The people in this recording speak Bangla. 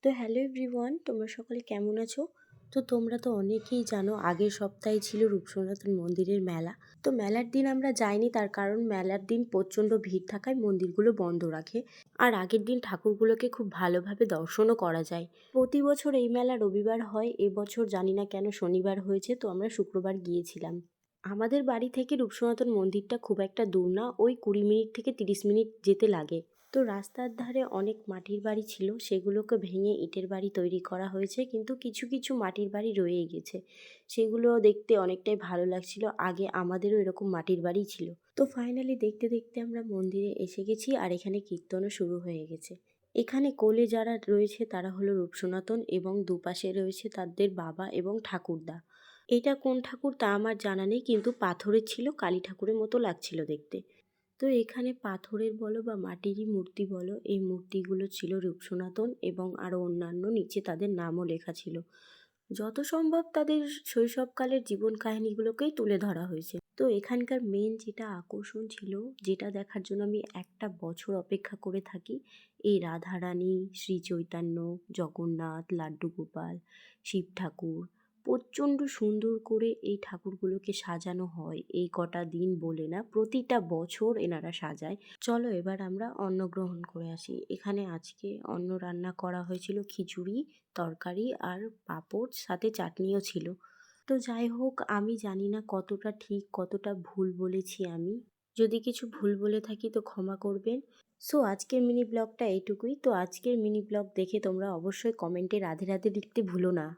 তো হ্যালো এভরিওয়ান, তোমরা সকলে কেমন আছো? তো তোমরা তো অনেকেই জানো আগের সপ্তাহে ছিল রূপসনাতন মন্দিরের মেলা। তো মেলার দিন আমরা যাইনি, তার কারণ মেলার দিন প্রচণ্ড ভিড় থাকায় মন্দিরগুলো বন্ধ রাখে। আর আগের দিন ঠাকুরগুলোকে খুব ভালোভাবে দর্শনও করা যায়। প্রতি বছর এই মেলা রবিবার হয়, এবছর জানি না কেন শনিবার হয়েছে, তো আমরা শুক্রবার গিয়েছিলাম। আমাদের বাড়ি থেকে রূপসনাতন মন্দিরটা খুব একটা দূর না, ওই 20 মিনিট থেকে 30 মিনিট যেতে লাগে। তো রাস্তার ধারে অনেক মাটির বাড়ি ছিল, সেগুলোকে ভেঙে ইটের বাড়ি তৈরি করা হয়েছে, কিন্তু কিছু কিছু মাটির বাড়ি রয়ে গেছে। সেগুলো দেখতে অনেকটাই ভালো লাগছিল। আগে আমাদেরও এরকম মাটির বাড়ি ছিল। তো ফাইনালি দেখতে দেখতে আমরা মন্দিরে এসে গেছি, আর এখানে কীর্তনও শুরু হয়ে গেছে। এখানে কোলে যারা রয়েছে তারা হলো রূপসনাতন, এবং দুপাশে রয়েছে তাদের বাবা এবং ঠাকুরদা। এটা কোন ঠাকুর তা আমার জানা নেই, কিন্তু পাথরের ছিল, কালী ঠাকুরের মতো লাগছিল দেখতে। তো এখানে পাথরের বলো বা মাটিরই মূর্তি বলো, এই মূর্তিগুলো ছিল রূপসনাতন এবং আরও অন্যান্য, নিচে তাদের নামও লেখা ছিল। যত সম্ভব তাদের শৈশবকালের জীবন কাহিনীগুলোকেই তুলে ধরা হয়েছে। তো এখানকার মেন যেটা আকর্ষণ ছিল, যেটা দেখার জন্য আমি একটা বছর অপেক্ষা করে থাকি, এই রাধারানী, শ্রী চৈতন্য, জগন্নাথ, লাড্ডু গোপাল, শিব ঠাকুর, প্রচণ্ড সুন্দর করে এই ঠাকুরগুলোকে সাজানো হয়। এই কটা দিন বলে না, প্রতিটা বছর এনারা সাজায়। চলো এবার আমরা অন্ন গ্রহণ করে আসি। এখানে আজকে অন্ন রান্না করা হয়েছিল, খিচুড়ি, তরকারি আর পাঁপড়, সাথে চাটনিও ছিল। তো যাই হোক, আমি জানি না কতটা ঠিক কতটা ভুল বলেছি আমি। যদি কিছু ভুল বলে থাকি তো ক্ষমা করবেন। সো আজকের মিনি ব্লগটা এইটুকুই। তো আজকের মিনি ব্লগ দেখে তোমরা অবশ্যই কমেন্টে রাধে রাধে লিখতে ভুলো না।